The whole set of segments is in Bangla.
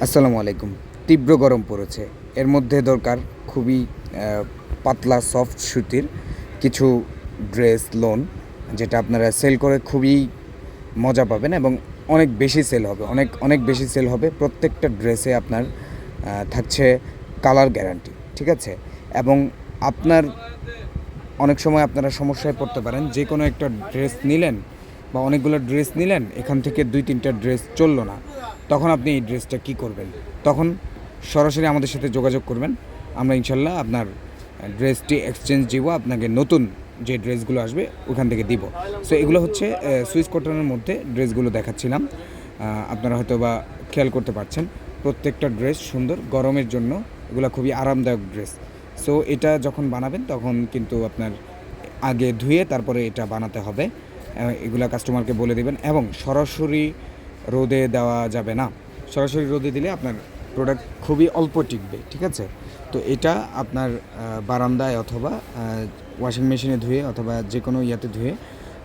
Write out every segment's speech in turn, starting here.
আসসালামু আলাইকুম। তীব্র গরম পড়েছে। এর মধ্যে দরকার খুবই পাতলা সফট সুতির কিছু ড্রেস লোন, যেটা আপনারা সেল করে খুবই মজা পাবেন এবং অনেক বেশি সেল হবে। অনেক অনেক বেশি সেল হবে। প্রত্যেকটা ড্রেসে আপনার থাকছে কালার গ্যারান্টি। ঠিক আছে? এবং আপনার অনেক সময় আপনারা সমস্যায় পড়তে পারেন। যে কোনো একটা ড্রেস নিলেন বা অনেকগুলো ড্রেস নিলেন, এখান থেকে ২-৩টা ড্রেস চলল না। তখন আপনি এই ড্রেসটা কী করবেন? তখন সরাসরি আমাদের সাথে যোগাযোগ করবেন। আমরা ইনশাল্লাহ আপনার ড্রেসটি এক্সচেঞ্জ দিব, আপনাকে নতুন যে ড্রেসগুলো আসবে ওখান থেকে দিব। সো এগুলো হচ্ছে সুইস কটনের মধ্যে ড্রেসগুলো দেখাচ্ছিলাম। আপনারা হয়তো বা খেয়াল করতে পারছেন। প্রত্যেকটা ড্রেস সুন্দর, গরমের জন্য এগুলো খুবই আরামদায়ক ড্রেস। সো এটা যখন বানাবেন তখন কিন্তু আপনার আগে ধুয়ে তারপরে এটা বানাতে হবে। এগুলা কাস্টমারকে বলে দেবেন এবং সরাসরি রোদে দেওয়া যাবে না। সরাসরি রোদে দিলে আপনার প্রোডাক্ট খুবই অল্প টিকবে। ঠিক আছে? তো এটা আপনার বারান্দায় অথবা ওয়াশিং মেশিনে ধুয়ে অথবা যে কোনো ইয়াতে ধুয়ে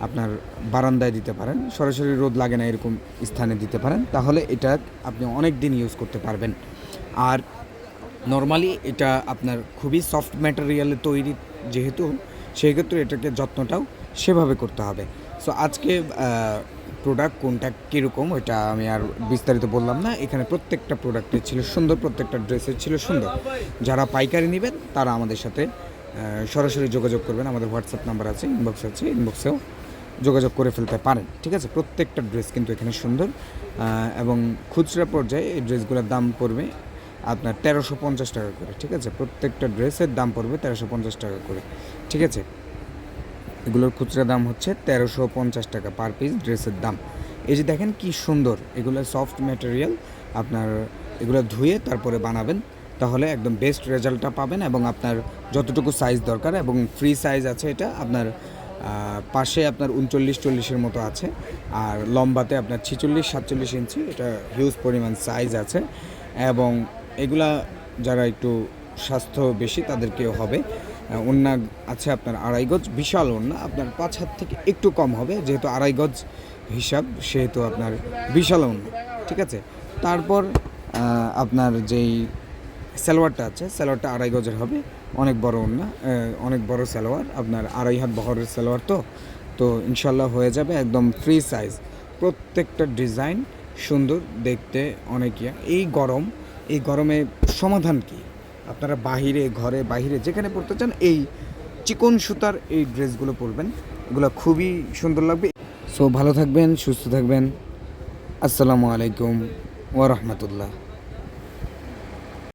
আপনার বারান্দায় দিতে পারেন। সরাসরি রোদ লাগে না এরকম স্থানে দিতে পারেন। তাহলে এটা আপনি অনেক দিন ইউজ করতে পারবেন। আর নরমালি এটা আপনার খুবই সফট ম্যাটেরিয়ালে তৈরি, যেহেতু সেক্ষেত্রে এটাকে যত্নটাও সেভাবে করতে হবে। সো আজকে প্রোডাক্ট কোনটা কীরকম ওইটা আমি আর বিস্তারিত বললাম না। এখানে প্রত্যেকটা প্রোডাক্টের ছিল সুন্দর, প্রত্যেকটা ড্রেসের ছিল সুন্দর। যারা পাইকারি নেবেন তারা আমাদের সাথে সরাসরি যোগাযোগ করবেন। আমাদের হোয়াটসঅ্যাপ নাম্বার আছে, ইনবক্স আছে, ইনবক্সেও যোগাযোগ করে ফেলতে পারেন। ঠিক আছে? প্রত্যেকটা ড্রেস কিন্তু এখানে সুন্দর এবং খুচরা পর্যায়ে এই ড্রেসগুলোর দাম পড়বে আপনার ১৩৫০ টাকা করে। ঠিক আছে? প্রত্যেকটা ড্রেসের দাম পড়বে ১৩৫০ টাকা করে। ঠিক আছে? এগুলোর খুচরা দাম হচ্ছে ১৩৫০ টাকা পার পিস ড্রেসের দাম। এই যে দেখেন কি সুন্দর, এগুলো সফট ম্যাটেরিয়াল। আপনার এগুলো ধুয়ে তারপরে বানাবেন, তাহলে একদম বেস্ট রেজাল্টটা পাবেন এবং আপনার যতটুকু সাইজ দরকার এবং ফ্রি সাইজ আছে এটা আপনার পাশে আপনার ৩৯-৪০-এর মতো আছে, আর লম্বাতে আপনার ৪৬-৪৭ ইঞ্চি, এটা হিউজ পরিমাণ সাইজ আছে। এবং এগুলা যারা একটু স্বাস্থ্য বেশি তাদেরকেও হবে। ওড়না আছে আপনার ২.৫ গজ, বিশাল ওড়না, আপনার ৫ হাত থেকে একটু কম হবে, যেহেতু ২.৫ গজ হিসাব সেহেতু আপনার বিশাল ওড়না। ঠিক আছে? তারপর আপনার যেই সালোয়ারটা আছে, সালোয়ারটা ২.৫ গজের হবে, অনেক বড় ওড়না, অনেক বড় সালোয়ার, আপনার ২.৫ হাত বহরের সালোয়ার। তো ইনশাল্লাহ হয়ে যাবে একদম ফ্রি সাইজ। প্রত্যেকটা ডিজাইন সুন্দর দেখতে অনেক এই গরমে সমাধান কি? আপনারা বাহিরে, ঘরে, বাহিরে যেখানে পরতে চান এই চিকন সুতার এই ড্রেসগুলো পরবেন। এগুলো খুবই সুন্দর লাগবে। সো ভালো থাকবেন, সুস্থ থাকবেন। আসসালামু আলাইকুম ওয়া রাহমাতুল্লাহ।